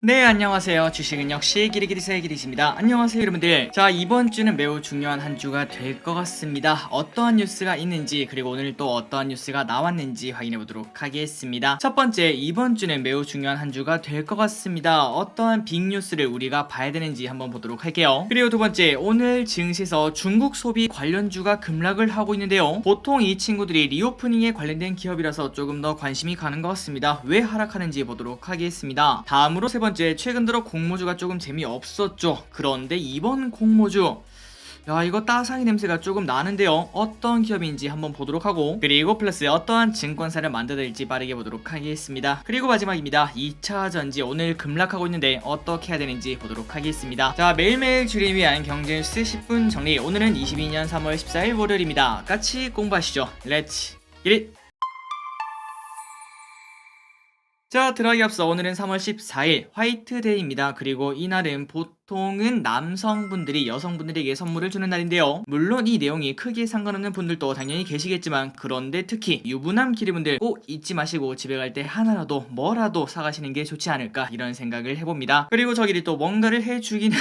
네, 안녕하세요. 주식은 역시 기리기리세의 기리십니다. 안녕하세요, 여러분들. 자, 이번 주는 매우 중요한 한 주가 될 것 같습니다. 어떠한 뉴스가 있는지, 그리고 오늘 또 어떠한 뉴스가 나왔는지 확인해 보도록 하겠습니다. 첫 번째, 이번 주는 매우 중요한 한 주가 될 것 같습니다. 어떠한 빅뉴스를 우리가 봐야 되는지 한번 보도록 할게요. 그리고 두 번째, 오늘 증시에서 중국 소비 관련주가 급락을 하고 있는데요. 보통 이 친구들이 리오프닝에 관련된 기업이라서 조금 더 관심이 가는 것 같습니다. 왜 하락하는지 보도록 하겠습니다. 다음으로 세 번째, 최근 들어 공모주가 조금 재미없었죠. 그런데 이번 공모주, 야, 이거 따상이 냄새가 조금 나는데요. 어떤 기업인지 한번 보도록 하고, 그리고 플러스 어떠한 증권사를 만들어낼지 빠르게 보도록 하겠습니다. 그리고 마지막입니다. 2차전지 오늘 급락하고 있는데 어떻게 해야 되는지 보도록 하겠습니다. 자, 매일매일 주를 위한 경제뉴스 10분 정리. 오늘은 22년 3월 14일 월요일입니다. 같이 공부하시죠. 렛츠 기릿! 자, 들어가기 앞서 오늘은 3월 14일 화이트데이입니다. 그리고 이날은 보통은 남성분들이 여성분들에게 선물을 주는 날인데요. 물론 이 내용이 크게 상관없는 분들도 당연히 계시겠지만, 그런데 특히 유부남 기리분들 꼭 잊지 마시고 집에 갈 때 하나라도 뭐라도 사가시는 게 좋지 않을까, 이런 생각을 해봅니다. 그리고 저기리 또 뭔가를 해주긴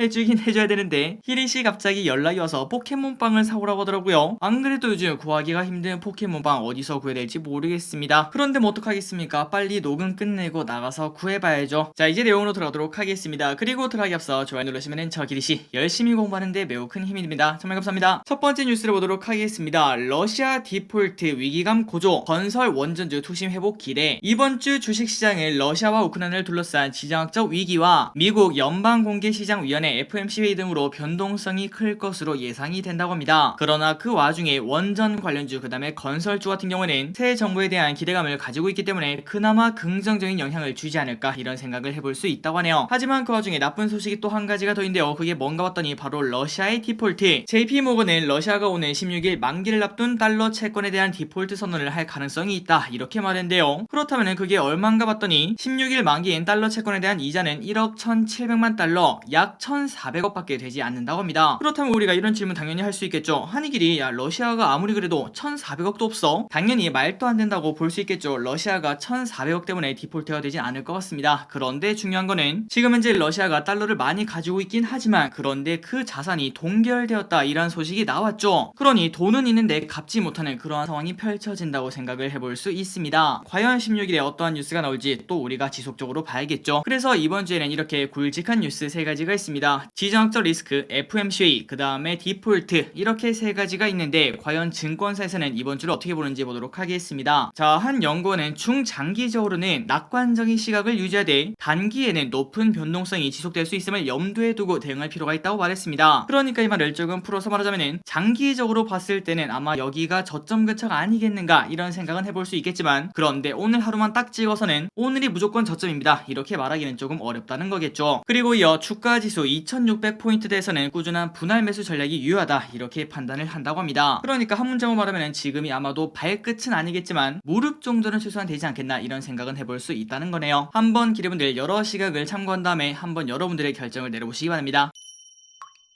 해줘야 되는데, 희리씨 갑자기 연락이 와서 포켓몬빵을 사오라고 하더라고요. 안 그래도 요즘 구하기가 힘든 포켓몬빵 어디서 구해야 될지 모르겠습니다. 그런데 뭐 어떡하겠습니까? 빨리 녹음 끝내고 나가서 구해봐야죠. 자, 이제 내용으로 들어가도록 하겠습니다. 그리고 들어가기 앞서 좋아요 누르시면 저 기리씨 열심히 공부하는데 매우 큰 힘이 됩니다. 정말 감사합니다. 첫 번째 뉴스를 보도록 하겠습니다. 러시아 디폴트 위기감 고조, 건설 원전주 투심 회복 기대. 이번 주 주식시장을 러시아와 우크라이나를 둘러싼 지정학적 위기와 미국 연방공개시장위원회 FMC 회의 등으로 변동성이 클 것으로 예상이 된다고 합니다. 그러나 그 와중에 원전 관련주, 그 다음에 건설주 같은 경우는 새 정부에 대한 기대감을 가지고 있기 때문에 그나마 긍정적인 영향을 주지 않을까, 이런 생각을 해볼 수 있다고 하네요. 하지만 그 와중에 나쁜 소식이 또 한 가지가 더 있는데요. 그게 뭔가 봤더니 바로 러시아의 디폴트. JP모건은 러시아가 오는 16일 만기를 앞둔 달러 채권에 대한 디폴트 선언을 할 가능성이 있다, 이렇게 말했는데요. 그렇다면 그게 얼마인가 봤더니 16일 만기인 달러 채권에 대한 이자는 1억 1,700만 달러, 약 1,400억 밖에 되지 않는다고 합니다. 그렇다면 우리가 이런 질문 당연히 할 수 있겠죠. 한이길이, 야, 러시아가 아무리 그래도 1,400억도 없어? 당연히 말도 안 된다고 볼 수 있겠죠. 러시아가 1,400억 때문에 디폴트가 되진 않을 것 같습니다. 그런데 중요한 거는 지금 현재 러시아가 달러를 많이 가지고 있긴 하지만, 그런데 그 자산이 동결되었다, 이런 소식이 나왔죠. 그러니 돈은 있는데 갚지 못하는 그러한 상황이 펼쳐진다고 생각을 해볼 수 있습니다. 과연 16일에 어떠한 뉴스가 나올지 또 우리가 지속적으로 봐야겠죠. 그래서 이번 주에는 이렇게 굵직한 뉴스 3가지가 있습니다. 지정학적 리스크, FMC, 그 다음에 디폴트, 이렇게 3가지가 있는데 과연 증권사에서는 이번 주를 어떻게 보는지 보도록 하겠습니다. 자, 한 연구원은 중장기적으로는 낙관적인 시각을 유지하되 단기에는 높은 변동성이 지속될 수 있음을 염두에 두고 대응할 필요가 있다고 말했습니다. 그러니까 이 말을 조금 풀어서 말하자면은, 장기적으로 봤을 때는 아마 여기가 저점 근처가 아니겠는가, 이런 생각은 해볼 수 있겠지만, 그런데 오늘 하루만 딱 찍어서는 오늘이 무조건 저점입니다, 이렇게 말하기는 조금 어렵다는 거겠죠. 그리고 이어 주가지수 2600포인트대에서는 꾸준한 분할 매수 전략이 유효하다, 이렇게 판단을 한다고 합니다. 그러니까 한 문장으로 말하면 지금이 아마도 발끝은 아니겠지만 무릎 정도는 최소한 되지 않겠나, 이런 생각은 해볼 수 있다는 거네요. 한번 기대분들 여러 시각을 참고한 다음에 한번 여러분들의 결정을 내려보시기 바랍니다.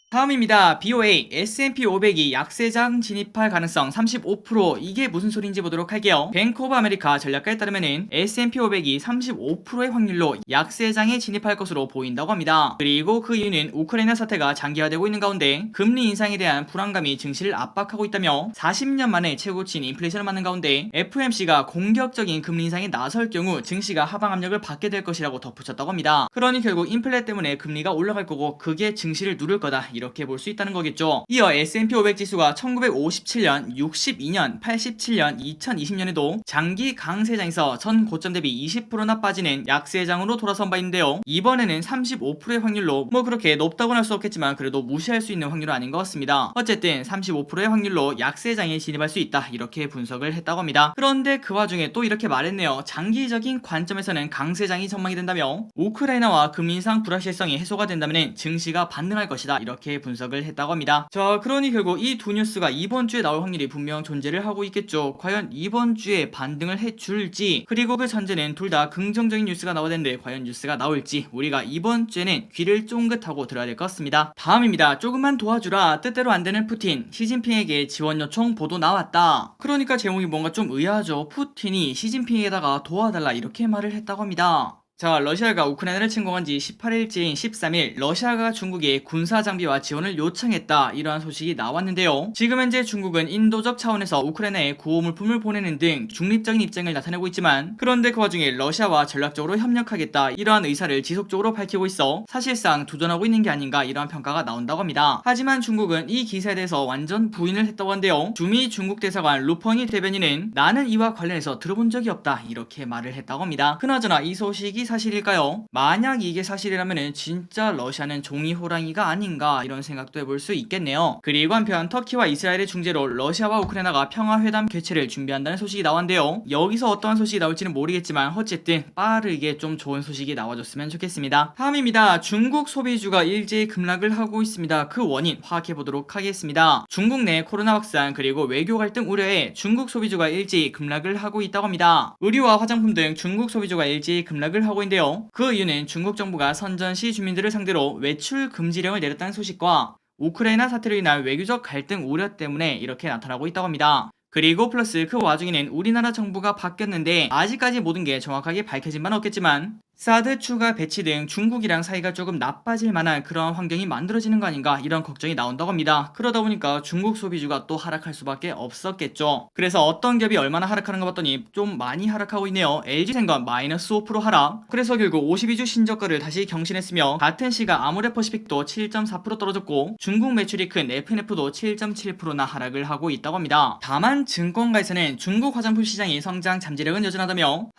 다음입니다. BOA, S&P 500이 약세장 진입할 가능성 35%. 이게 무슨 소리인지 보도록 할게요. 뱅크 오브 아메리카 전략가에 따르면은 S&P 500이 35%의 확률로 약세장에 진입할 것으로 보인다고 합니다. 그리고 그 이유는 우크라이나 사태가 장기화되고 있는 가운데 금리 인상에 대한 불안감이 증시를 압박하고 있다며, 40년 만에 최고치인 인플레이션을 맞는 가운데 FMC가 공격적인 금리 인상에 나설 경우 증시가 하방 압력을 받게 될 것이라고 덧붙였다고 합니다. 그러니 결국 인플레 때문에 금리가 올라갈 거고 그게 증시를 누를 거다, 이렇게 볼 수 있다는 거겠죠. 이어 S&P 500 지수가 1957년, 62년, 87년, 2020년에도 장기 강세장에서 전 고점 대비 20%나 빠지는 약세장으로 돌아선 바 있는데요. 이번에는 35%의 확률로, 뭐 그렇게 높다고는 할 수 없겠지만 그래도 무시할 수 있는 확률은 아닌 것 같습니다. 어쨌든 35%의 확률로 약세장에 진입할 수 있다, 이렇게 분석을 했다고 합니다. 그런데 그 와중에 또 이렇게 말했네요. 장기적인 관점에서는 강세장이 전망이 된다며, 우크라이나와 금리 인상 불확실성이 해소가 된다면 증시가 반등할 것이다, 이렇게 분석을 했다고 합니다. 자, 그러니 결국 이 두 뉴스가 이번 주에 나올 확률이 분명 존재를 하고 있겠죠. 과연 이번 주에 반등을 해줄지, 그리고 그 전제는 둘 다 긍정적인 뉴스가 나와야 되는데 과연 뉴스가 나올지 우리가 이번 주에는 귀를 쫑긋하고 들어야 될 것 같습니다. 다음입니다. 조금만 도와주라, 뜻대로 안 되는 푸틴, 시진핑에게 지원 요청 보도 나왔다. 그러니까 제목이 뭔가 좀 의아하죠. 푸틴이 시진핑에다가 도와달라, 이렇게 말을 했다고 합니다. 자, 러시아가 우크라이나를 침공한 지 18일째인 13일, 러시아가 중국에 군사 장비와 지원을 요청했다. 이러한 소식이 나왔는데요. 지금 현재 중국은 인도적 차원에서 우크라이나에 구호물품을 보내는 등 중립적인 입장을 나타내고 있지만, 그런데 그 와중에 러시아와 전략적으로 협력하겠다. 이러한 의사를 지속적으로 밝히고 있어 사실상 도전하고 있는 게 아닌가 이러한 평가가 나온다고 합니다. 하지만 중국은 이 기사에 대해서 완전 부인을 했다고 한데요. 주미 중국 대사관 루펑이 대변인은 나는 이와 관련해서 들어본 적이 없다. 이렇게 말을 했다고 합니다. 그나저나 이 소식이 사실일까요? 만약 이게 사실이라면 진짜 러시아는 종이 호랑이가 아닌가 이런 생각도 해볼 수 있겠네요. 그리고 한편 터키와 이스라엘의 중재로 러시아와 우크라이나가 평화회담 개최를 준비한다는 소식이 나왔는데요. 여기서 어떠한 소식이 나올지는 모르겠지만 어쨌든 빠르게 좀 좋은 소식이 나와줬으면 좋겠습니다. 다음입니다. 중국 소비주가 일제히 급락을 하고 있습니다. 그 원인 파악해보도록 하겠습니다. 중국 내 코로나 확산 그리고 외교 갈등 우려에 중국 소비주가 일제히 급락을 하고 있다고 합니다. 의류와 화장품 등 중국 소비주가 일제히 급락을 하고 있는데요. 그 이유는 중국 정부가 선전시 주민들을 상대로 외출 금지령을 내렸다는 소식과 우크라이나 사태로 인한 외교적 갈등 우려 때문에 이렇게 나타나고 있다고 합니다. 그리고 플러스 그 와중에는 우리나라 정부가 바뀌었는데 아직까지 모든 게 정확하게 밝혀진 바는 없겠지만 사드 추가 배치 등 중국이랑 사이가 조금 나빠질 만한 그런 환경이 만들어지는 거 아닌가 이런 걱정이 나온다고 합니다. 그러다 보니까 중국 소비주가 또 하락할 수밖에 없었겠죠. 그래서 어떤 기업이 얼마나 하락하는가 봤더니 좀 많이 하락하고 있네요. LG생건 마이너스 5% 하락. 그래서 결국 52주 신저가를 다시 경신했으며 같은 시각 아모레퍼시픽도 7.4% 떨어졌고 중국 매출이 큰 FNF도 7.7%나 하락을 하고 있다고 합니다. 다만 증권가에서는 중국 화장품 시장의 성장 잠재력은 여전하다며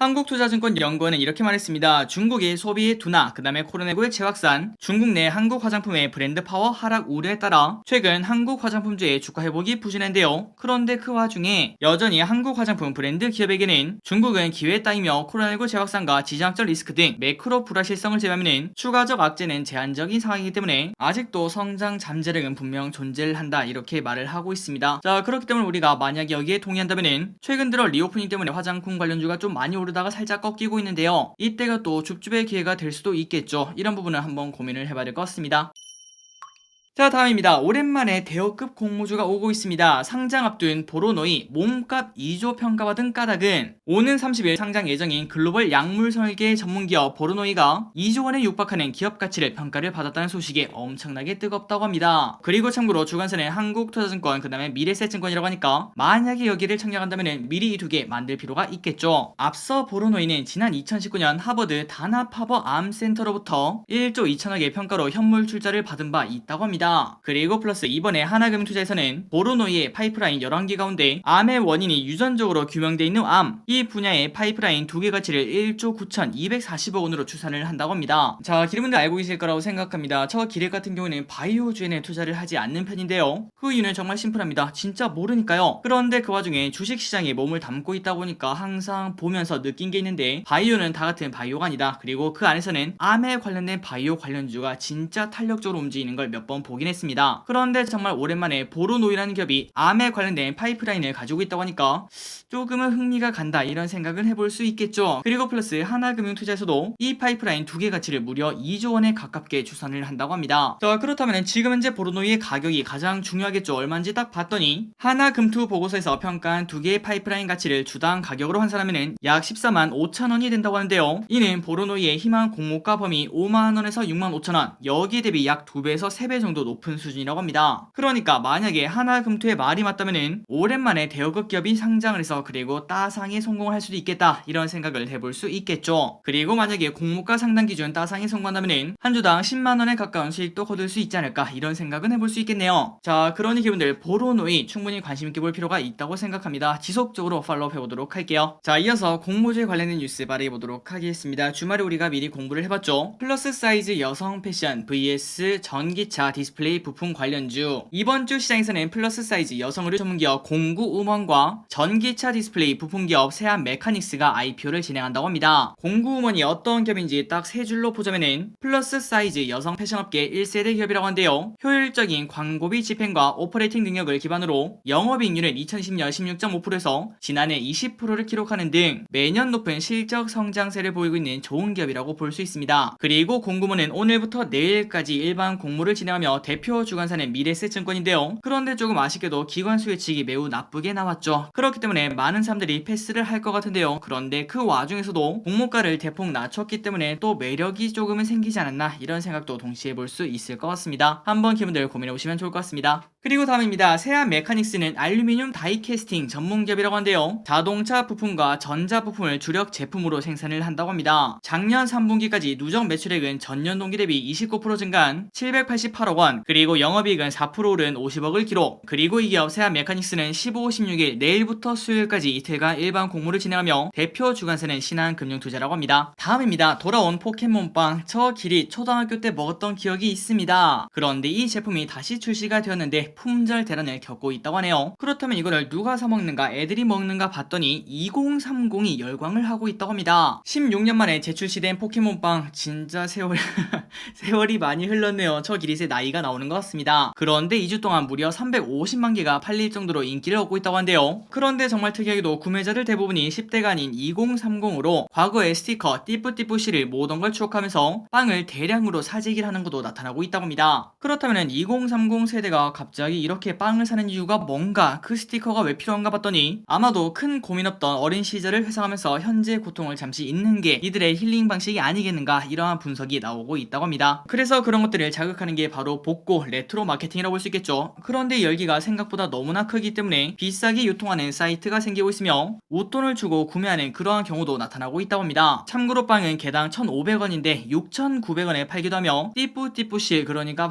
한국투자증권연구원은 이렇게 말했습니다. 중국의 소비의 둔화, 그 다음에 코로나19의 재확산, 중국 내 한국 화장품의 브랜드 파워 하락 우려에 따라 최근 한국 화장품주의 주가 회복이 부진한데요. 그런데 그 와중에 여전히 한국 화장품 브랜드 기업에게는 중국은 기회 따이며 코로나19 재확산과 지정학적 리스크 등 매크로 불확실성을 제외하면 추가적 악재는 제한적인 상황이기 때문에 아직도 성장 잠재력은 분명 존재를 한다 이렇게 말을 하고 있습니다. 자, 그렇기 때문에 우리가 만약 여기에 동의한다면 최근 들어 리오프닝 때문에 화장품 관련주가 좀 많이 오르다가 살짝 꺾이고 있는데요. 이때가 또 줍줍의 기회가 될 수도 있겠죠. 이런 부분은 한번 고민을 해봐야 될 것 같습니다. 자, 다음입니다. 오랜만에 대여급 공모주가 오고 있습니다. 상장 앞둔 보로노이 몸값 2조 평가받은 까닭은 오는 30일 상장 예정인 글로벌 약물 설계 전문기업 보로노이가 2조 원에 육박하는 기업 가치를 평가를 받았다는 소식에 엄청나게 뜨겁다고 합니다. 그리고 참고로 주관사는 한국투자증권 그 다음에 미래세증권이라고 하니까 만약에 여기를 청약한다면 미리 이 두 개 만들 필요가 있겠죠. 앞서 보로노이는 지난 2019년 하버드 다나파버 암센터로부터 1조 2천억의 평가로 현물 출자를 받은 바 있다고 합니다. 그리고 플러스 이번에 하나금융투자에서는 보로노이의 파이프라인 11개 가운데 암의 원인이 유전적으로 규명되어 있는 암, 이 분야의 파이프라인 2개 가치를 1조 9,240억 원으로 추산을 한다고 합니다. 자, 기름분들 알고 계실 거라고 생각합니다. 저 기획 같은 경우는 바이오주엔에 투자를 하지 않는 편인데요. 그 이유는 정말 심플합니다. 진짜 모르니까요. 그런데 그 와중에 주식시장에 몸을 담고 있다 보니까 항상 보면서 느낀 게 있는데 바이오는 다 같은 바이오가 아니다. 그리고 그 안에서는 암에 관련된 바이오 관련주가 진짜 탄력적으로 움직이는 걸 몇 번 보긴 했습니다. 그런데 정말 오랜만에 보로노이라는 기업이 암에 관련된 파이프라인을 가지고 있다고 하니까 조금은 흥미가 간다 이런 생각을 해볼 수 있겠죠. 그리고 플러스 하나금융투자에서도 이 파이프라인 2개 가치를 무려 2조 원에 가깝게 추산을 한다고 합니다. 자, 그렇다면 지금 현재 보로노이의 가격이 가장 중요하겠죠. 얼마인지 딱 봤더니 하나금투 보고서에서 평가한 2개의 파이프라인 가치를 주당 가격으로 환산하면 약 14만 5천 원이 된다고 하는데요. 이는 보로노이의 희망 공모가 범위 5만 원에서 6만 5천 원, 여기에 대비 약 2배에서 3배 정도 높은 수준이라고 합니다. 그러니까 만약에 하나금투의 말이 맞다면은 오랜만에 대여급 기업이 상장을 해서 그리고 따상에 성공을 할 수도 있겠다 이런 생각을 해볼 수 있겠죠. 그리고 만약에 공모가 상당 기준 따상에 성공한다면은 한 주당 10만 원에 가까운 수익도 거둘 수 있지 않을까 이런 생각은 해볼 수 있겠네요. 자, 그러니 기분들 보로노이 충분히 관심 있게 볼 필요가 있다고 생각합니다. 지속적으로 팔로우 해보도록 할게요. 자, 이어서 공모주에 관련된 뉴스 말해보도록 하겠습니다. 주말에 우리가 미리 공부를 해봤죠. 플러스 사이즈 여성 패션 vs 전기차 디스플레이 부품 관련주. 이번 주 시장에서는 플러스 사이즈 여성 의류 전문기업 공구우먼과 전기차 디스플레이 부품기업 세안 메카닉스가 IPO를 진행한다고 합니다. 공구우먼이 어떤 기업인지 딱 세 줄로 보자면은 플러스 사이즈 여성 패션업계 1세대 기업이라고 하는데요. 효율적인 광고비 집행과 오퍼레이팅 능력을 기반으로 영업이익률은 2010년 16.5%에서 지난해 20%를 기록하는 등 매년 높은 실적 성장세를 보이고 있는 좋은 기업이라고 볼 수 있습니다. 그리고 공구먼은 오늘부터 내일까지 일반 공모를 진행하며 중에서 대표 주관사는 미래에셋증권인데요. 그런데 조금 아쉽게도 기관수 예측이 매우 나쁘게 나왔죠. 그렇기 때문에 많은 사람들이 패스를 할 것 같은데요. 그런데 그 와중에서도 공모가를 대폭 낮췄기 때문에 또 매력이 조금은 생기지 않았나 이런 생각도 동시에 볼 수 있을 것 같습니다. 한번 기분들 고민해 보시면 좋을 것 같습니다. 그리고 다음입니다. 세안 메카닉스는 알루미늄 다이캐스팅 전문기업이라고 한데요. 자동차 부품과 전자 부품을 주력 제품으로 생산을 한다고 합니다. 작년 3분기까지 누적 매출액은 전년 동기 대비 29% 증가한 788억 원, 그리고 영업이익은 4% 오른 50억을 기록. 그리고 이 기업 세안 메카닉스는 15, 16일 내일부터 수요일까지 이틀간 일반 공모를 진행하며 대표 주관사는 신한금융투자라고 합니다. 다음입니다. 돌아온 포켓몬빵. 저 길이 초등학교 때 먹었던 기억이 있습니다. 그런데 이 제품이 다시 출시가 되었는데 품절 대란을 겪고 있다고 하네요. 그렇다면 이거를 누가 사 먹는가, 애들이 먹는가 봤더니 2030이 열광을 하고 있다고 합니다. 16년 만에 재출시된 포켓몬빵. 진짜 세월이 많이 흘렀네요. 저 기릿의 나이가 나오는 것 같습니다. 그런데 2주 동안 무려 350만 개가 팔릴 정도로 인기를 얻고 있다고 한데요. 그런데 정말 특이하게도 구매자들 대부분이 10대가 아닌 2030으로 과거의 스티커 띠뿌띠뿌씨를 모든 걸 추억하면서 빵을 대량으로 사재기를 하는 것도 나타나고 있다고 합니다. 그렇다면 2030 세대가 갑자기 이렇게 빵을 사는 이유가 뭔가, 그 스티커가 왜 필요한가 봤더니 아마도 큰 고민 없던 어린 시절을 회상하면서 현재 고통을 잠시 잊는 게 이들의 힐링 방식이 아니겠는가, 이러한 분석이 나오고 있다고 합니다. 그래서 그런 것들을 자극하는 게 바로 복고 레트로 마케팅이라고 볼 수 있겠죠. 그런데 열기가 생각보다 너무나 크기 때문에 비싸게 유통하는 사이트가 생기고 있으며 웃돈을 주고 구매하는 그러한 경우도 나타나고 있다고 합니다. 참고로 빵은 개당 1,500원인데 6,900원에 팔기도 하며 띠뿌띠뿌실, 그러니까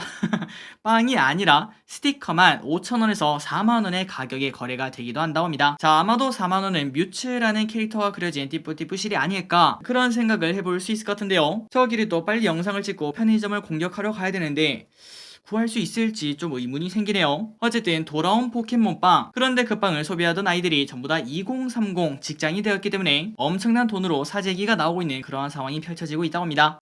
빵이 아니라 스티커만 5,000원에서 4만원의 가격에 거래가 되기도 한다고 합니다. 자, 아마도 4만원은 뮤츠라는 캐릭터가 그려진 띠뿌띠뿌실이 아닐까, 그런 생각을 해볼 수 있을 것 같은데요. 저 길이도 빨리 영상을 찍고 편의점을 공격하러 가야 되는데 구할 수 있을지 좀 의문이 생기네요. 어쨌든 돌아온 포켓몬빵. 그런데 그 빵을 소비하던 아이들이 전부 다 2030 직장이 되었기 때문에 엄청난 돈으로 사재기가 나오고 있는 그러한 상황이 펼쳐지고 있다고 합니다.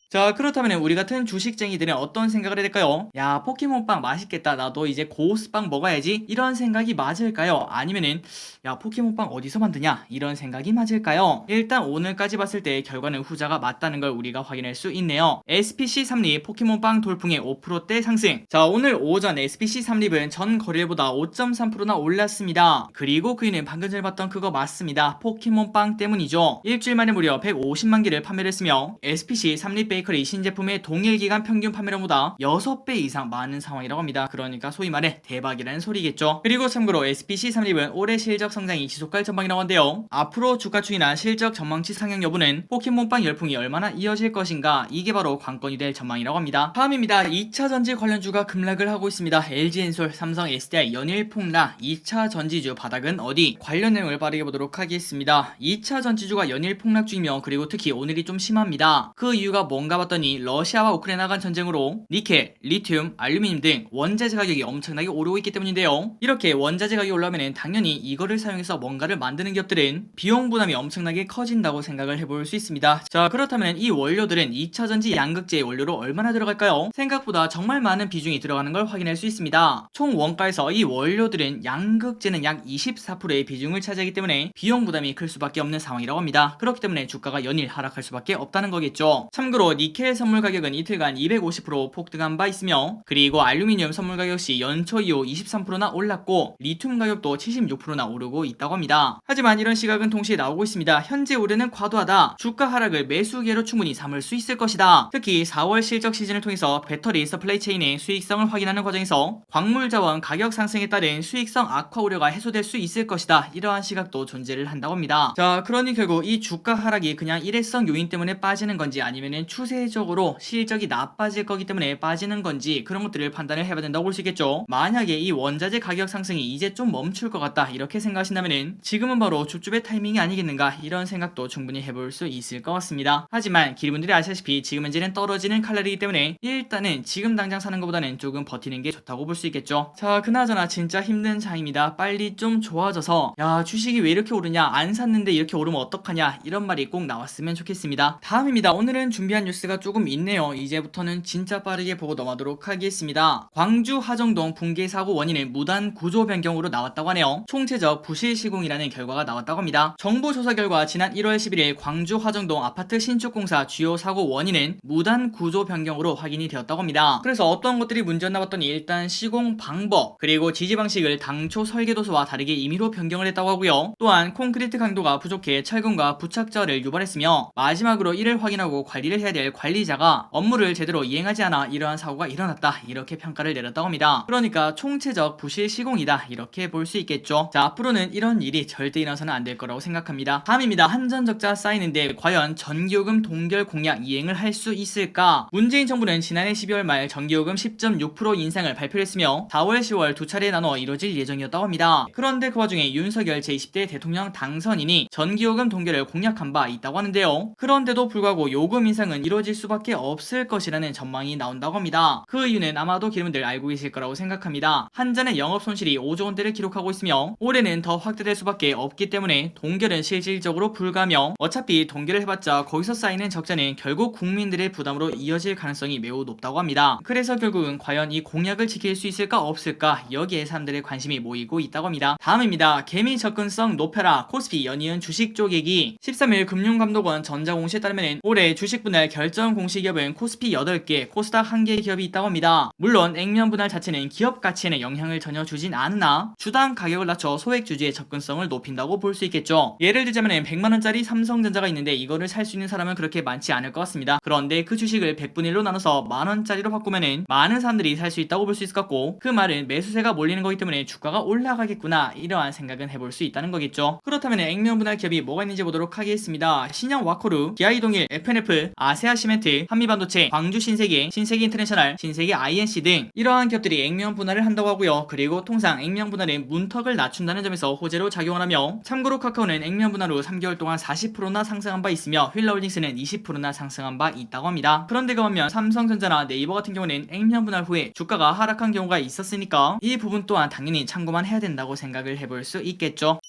자, 그렇다면 우리 같은 주식쟁이들은 어떤 생각을 해야 될까요? 야, 포켓몬빵 맛있겠다, 나도 이제 고스빵 먹어야지, 이런 생각이 맞을까요? 아니면은 야, 포켓몬빵 어디서 만드냐, 이런 생각이 맞을까요? 일단 오늘까지 봤을 때 결과는 후자가 맞다는 걸 우리가 확인할 수 있네요. SPC 삼립 포켓몬빵 돌풍의 5%대 상승. 자, 오늘 오전 SPC 삼립은 전 거래일보다 5.3%나 올랐습니다. 그리고 그 이유는 방금 전에 봤던 그거 맞습니다. 포켓몬빵 때문이죠. 일주일 만에 무려 150만 개를 판매를 했으며 SPC 삼립 베이커리 신제품의 동일기간 평균 판매량보다 6배 이상 많은 상황이라고 합니다. 그러니까 소위 말해 대박이라는 소리겠죠. 그리고 참고로 SPC 삼립은 올해 실적 성장이 지속할 전망이라고 하는데요. 앞으로 주가 추이나 실적 전망치 상향 여부는 포켓몬빵 열풍이 얼마나 이어질 것인가, 이게 바로 관건이 될 전망이라고 합니다. 다음입니다. 2차 전지 관련주가 급락을 하고 있습니다. LG엔솔, 삼성, SDI 연일 폭락. 2차 전지주 바닥은 어디? 관련 내용을 빠르게 보도록 하겠습니다. 2차 전지주가 연일 폭락 중이며, 그리고 특히 오늘이 좀 심합니다. 그 이유가 뭔가 봤더니 러시아와 우크라이나 간 전쟁으로 니켈, 리튬, 알루미늄 등 원자재 가격이 엄청나게 오르고 있기 때문인데요. 이렇게 원자재 가격이 올라오면 당연히 이거를 사용해서 뭔가를 만드는 기업들은 비용 부담이 엄청나게 커진다고 생각을 해볼 수 있습니다. 자, 그렇다면 이 원료들은 2차 전지 양극재의 원료로 얼마나 들어갈까요? 생각보다 정말 많은 비중이 들어가는 걸 확인할 수 있습니다. 총 원가에서 이 원료들은 양극재는 약 24%의 비중을 차지하기 때문에 비용 부담이 클 수밖에 없는 상황이라고 합니다. 그렇기 때문에 주가가 연일 하락할 수밖에 없다는 거겠죠. 참고로 니켈 선물 가격은 이틀간 250% 폭등한 바 있으며, 그리고 알루미늄 선물 가격 역시 연초 이후 23%나 올랐고 리튬 가격도 76%나 오르고 있다고 합니다. 하지만 이런 시각은 동시에 나오고 있습니다. 현재 우려는 과도하다. 주가 하락을 매수 기회로 충분히 삼을 수 있을 것이다. 특히 4월 실적 시즌을 통해서 배터리 서플라이 체인의 수익성을 확인하는 과정에서 광물 자원 가격 상승에 따른 수익성 악화 우려가 해소될 수 있을 것이다. 이러한 시각도 존재를 한다고 합니다. 자, 그러니 결국 이 주가 하락이 그냥 일회성 요인 때문에 빠지는 건지, 아니면은 추세적으로 실적이 나빠질 거기 때문에 빠지는 건지, 그런 것들을 판단을 해봐야 된다고 볼 수 있겠죠. 만약에 이 원자재 가격 상승이 이제 좀 멈출 것 같다, 이렇게 생각하신다면은 지금은 바로 줍줍의 타이밍이 아니겠는가, 이런 생각도 충분히 해볼 수 있을 것 같습니다. 하지만 길분들이 아시다시피 지금 현재는 떨어지는 칼날이기 때문에 일단은 지금 당장 사는 것보다는 조금 버티는 게 좋다고 볼 수 있겠죠. 자, 그나저나 진짜 힘든 장입니다. 빨리 좀 좋아져서 야, 주식이 왜 이렇게 오르냐, 안 샀는데 이렇게 오르면 어떡하냐, 이런 말이 꼭 나왔으면 좋겠습니다. 다음입니다. 오늘은 준비한 뉴스 뉴스가 조금 있네요. 이제부터는 진짜 빠르게 보고 넘어가도록 하겠습니다. 광주 하정동 붕괴 사고 원인은 무단 구조 변경으로 나왔다고 하네요. 총체적 부실 시공이라는 결과가 나왔다고 합니다. 정부 조사 결과 지난 1월 11일 광주 하정동 아파트 신축 공사 주요 사고 원인은 무단 구조 변경으로 확인이 되었다고 합니다. 그래서 어떤 것들이 문제였나 봤더니 일단 시공 방법, 그리고 지지 방식을 당초 설계도서와 다르게 임의로 변경을 했다고 하고요. 또한 콘크리트 강도가 부족해 철근과 부착자를 유발했으며, 마지막으로 이를 확인하고 관리를 해야 될 관리자가 업무를 제대로 이행하지 않아 이러한 사고가 일어났다, 이렇게 평가를 내렸다고 합니다. 그러니까 총체적 부실 시공이다, 이렇게 볼 수 있겠죠. 자, 앞으로는 이런 일이 절대 일어나서는 안 될 거라고 생각합니다. 다음입니다. 한전적자 쌓이는데 과연 전기요금 동결 공약 이행을 할 수 있을까? 문재인 정부는 지난해 12월 말 전기요금 10.6% 인상을 발표했으며 4월, 10월 두 차례 나눠 이뤄질 예정이었다고 합니다. 그런데 그 와중에 윤석열 제20대 대통령 당선인이 전기요금 동결을 공약한 바 있다고 하는데요. 그런데도 불구하고 요금 인상은 이뤄질 수밖에 없을 것이라는 전망이 나온다고 합니다. 그 이유는 아마도 기름들 알고 계실 거라고 생각합니다. 한전의 영업 손실이 5조 원대를 기록하고 있으며 올해는 더 확대될 수밖에 없기 때문에 동결은 실질적으로 불가하며, 어차피 동결을 해봤자 거기서 쌓이는 적자는 결국 국민들의 부담으로 이어질 가능성이 매우 높다고 합니다. 그래서 결국은 과연 이 공약을 지킬 수 있을까 없을까, 여기에 사람들의 관심이 모이고 있다고 합니다. 다음입니다. 개미 접근성 높여라. 코스피 연이은 주식 쪼개기. 13일 금융감독원 전자공시에 따르면 올해 주식 분할 결정 공시기업은 코스피 8개, 코스닥 1개 기업이 있다고 합니다. 물론 액면 분할 자체는 기업 가치에는 영향을 전혀 주진 않으나 주당 가격을 낮춰 소액 주주의 접근성을 높인다고 볼 수 있겠죠. 예를 들자면 100만원짜리 삼성전자가 있는데 이거를 살 수 있는 사람은 그렇게 많지 않을 것 같습니다. 그런데 그 주식을 100분의 1로 나눠서 만원짜리로 바꾸면은 많은 사람들이 살 수 있다고 볼 수 있을 것 같고, 그 말은 매수세가 몰리는 거기 때문에 주가가 올라가겠구나, 이러한 생각은 해볼 수 있다는 거겠죠. 그렇다면 액면 분할 기업이 뭐가 있는지 보도록 하겠습니다. 신영 와코르, 기아이동일, FNF, 아세아시멘트, 한미반도체, 광주신세계, 신세계인터내셔널, 신세계 INC 등 이러한 기업들이 액면 분할을 한다고 하고요. 그리고 통상 액면 분할은 문턱을 낮춘다는 점에서 호재로 작용을 하며, 참고로 카카오는 액면 분할 후 3개월 동안 40%나 상승한 바 있으며 휠러홀딩스는 20%나 상승한 바 있다고 합니다. 그런데 그 반면 삼성전자나 네이버 같은 경우는 액면 분할 후에 주가가 하락한 경우가 있었으니까 이 부분 또한 당연히 참고만 해야 된다고 생각을 해볼 수 있겠죠.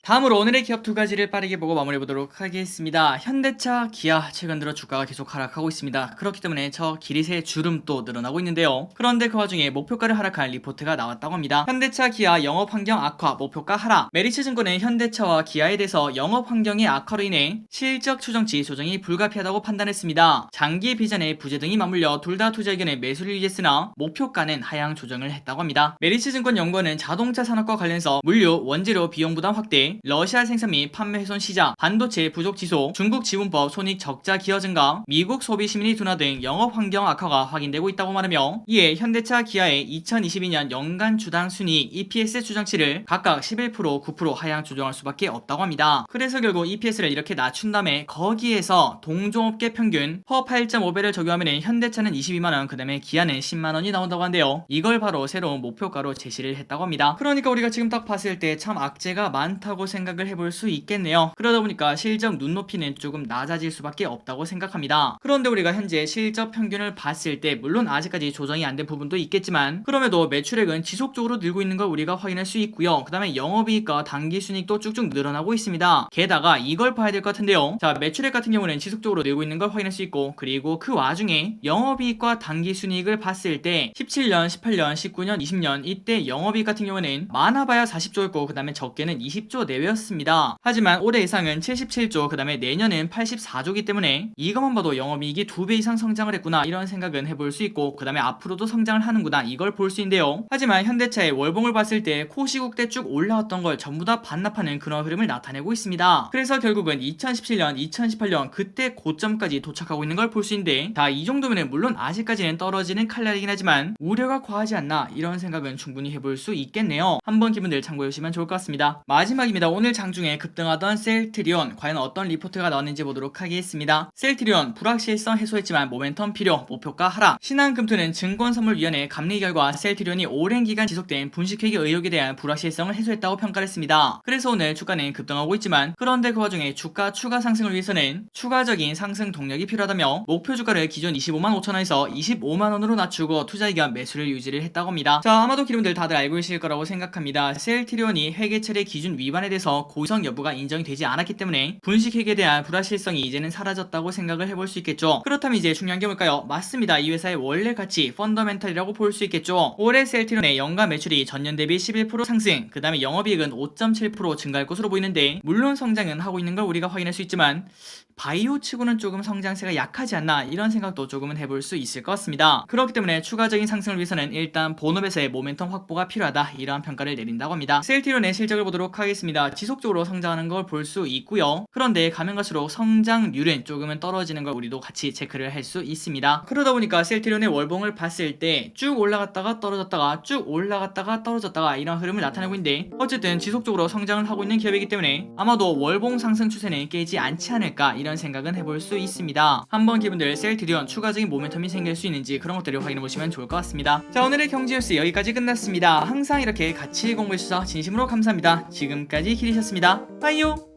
다음으로 오늘의 기업 두 가지를 빠르게 보고 마무리해보도록 하겠습니다. 현대차, 기아 최근 들어 주가가 계속 하락하고 있습니다. 그렇기 때문에 저 기릿의 주름도 늘어나고 있는데요. 그런데 그 와중에 목표가를 하락한 리포트가 나왔다고 합니다. 현대차, 기아 영업환경 악화, 목표가 하락. 메리츠증권은 현대차와 기아에 대해서 영업환경의 악화로 인해 실적 추정치 조정이 불가피하다고 판단했습니다. 장기 비전의 부재 등이 맞물려 둘 다 투자 의견에 매수를 유지했으나 목표가는 하향 조정을 했다고 합니다. 메리츠증권 연구원은 자동차 산업과 관련해서 물류, 원재료 비용 부담 확대, 러시아 생산 및 판매 훼손 시작, 반도체 부족 지속, 중국 지분법 손익 적자 기여 증가, 미국 소비 심리 둔화 등 영업 환경 악화가 확인되고 있다고 말하며, 이에 현대차, 기아의 2022년 연간 주당 순이익 EPS 추정치를 각각 11%, 9% 하향 조정할 수밖에 없다고 합니다. 그래서 결국 EPS를 이렇게 낮춘 다음에 거기에서 동종업계 평균 허 8.5배를 적용하면 현대차는 22만원, 그 다음에 기아는 10만원이 나온다고 한대요. 이걸 바로 새로운 목표가로 제시를 했다고 합니다. 그러니까 우리가 지금 딱 봤을 때 참 악재가 많다고 생각을 해볼 수 있겠네요. 그러다 보니까 실적 눈높이는 조금 낮아질 수밖에 없다고 생각합니다. 그런데 우리가 현재 실적 평균을 봤을 때 물론 아직까지 조정이 안 된 부분도 있겠지만, 그럼에도 매출액은 지속적으로 늘고 있는 걸 우리가 확인할 수 있고요. 그 다음에 영업이익과 당기순이익도 쭉쭉 늘어나고 있습니다. 게다가 이걸 봐야 될 것 같은데요. 자, 매출액 같은 경우는 지속적으로 늘고 있는 걸 확인할 수 있고, 그리고 그 와중에 영업이익과 당기순이익을 봤을 때 17년, 18년, 19년, 20년 이때 영업이익 같은 경우는 많아봐야 40조였고 그 다음에 적게는 20조 내외였습니다. 하지만 올해 예상은 77조, 그 다음에 내년은 84조이기 때문에 이것만 봐도 영업이익이 2배 이상 성장을 했구나, 이런 생각은 해볼 수 있고, 그 다음에 앞으로도 성장을 하는구나, 이걸 볼 수 있는데요. 하지만 현대차의 월봉을 봤을 때 코시국 때 쭉 올라왔던 걸 전부 다 반납하는 그런 흐름을 나타내고 있습니다. 그래서 결국은 2017년, 2018년 그때 고점까지 도착하고 있는 걸 볼 수 있는데, 자, 이 정도면 물론 아직까지는 떨어지는 칼날이긴 하지만 우려가 과하지 않나, 이런 생각은 충분히 해볼 수 있겠네요. 한번 기분들 참고해 주시면 좋을 것 같습니다. 마지막입니다. 오늘 장중에 급등하던 셀트리온, 과연 어떤 리포트가 나왔는지 보도록 하겠습니다. 셀트리온 불확실성 해소했지만 모멘텀 필요, 목표가 하락. 신한금투는 증권선물위원회 감리 결과 셀트리온이 오랜 기간 지속된 분식회계 의혹에 대한 불확실성을 해소했다고 평가를 했습니다. 그래서 오늘 주가는 급등하고 있지만, 그런데 그 와중에 주가 추가 상승을 위해서는 추가적인 상승 동력이 필요하다며 목표 주가를 기존 25만 5천원에서 25만원으로 낮추고 투자 의견 매수를 유지를 했다고 합니다. 자, 아마도 기름들 다들 알고 계실 거라고 생각합니다. 셀트리온이 회계처리 기준 위반에 대해서 고의성 여부가 인정이 되지 않았기 때문에 분식회계에 대한 불확실성이 이제는 사라졌다고 생각을 해볼 수 있겠죠. 그렇다면 이제 중요한 게 뭘까요? 맞습니다. 이 회사의 원래 가치 펀더멘탈이라고 볼 수 있겠죠. 올해 셀트리온의 연간 매출이 전년 대비 11% 상승, 그 다음에 영업이익은 5.7% 증가할 것으로 보이는데, 물론 성장은 하고 있는 걸 우리가 확인할 수 있지만 바이오 치고는 조금 성장세가 약하지 않나, 이런 생각도 조금은 해볼 수 있을 것 같습니다. 그렇기 때문에 추가적인 상승을 위해서는 일단 본업에서의 모멘텀 확보가 필요하다, 이러한 평가를 내린다고 합니다. 셀트리온의 실적을 보도록 하겠습니다. 지속적으로 성장하는 걸 볼 수 있고요. 그런데 가면 갈수록 성장률은 조금은 떨어지는 걸 우리도 같이 체크를 할 수 있습니다. 그러다 보니까 셀트리온의 월봉을 봤을 때 쭉 올라갔다가 떨어졌다가 쭉 올라갔다가 떨어졌다가 이런 흐름을 나타내고 있는데, 어쨌든 지속적으로 성장을 하고 있는 기업이기 때문에 아마도 월봉 상승 추세는 깨지 않지 않을까, 이런 생각은 해볼 수 있습니다. 한번 기분들 셀트리온 추가적인 모멘텀이 생길 수 있는지 그런 것들을 확인해 보시면 좋을 것 같습니다. 자, 오늘의 경제뉴스 여기까지 끝났습니다. 항상 이렇게 같이 공부해주셔서 진심으로 감사합니다. 지금까지 키리셨습니다. 빠이요.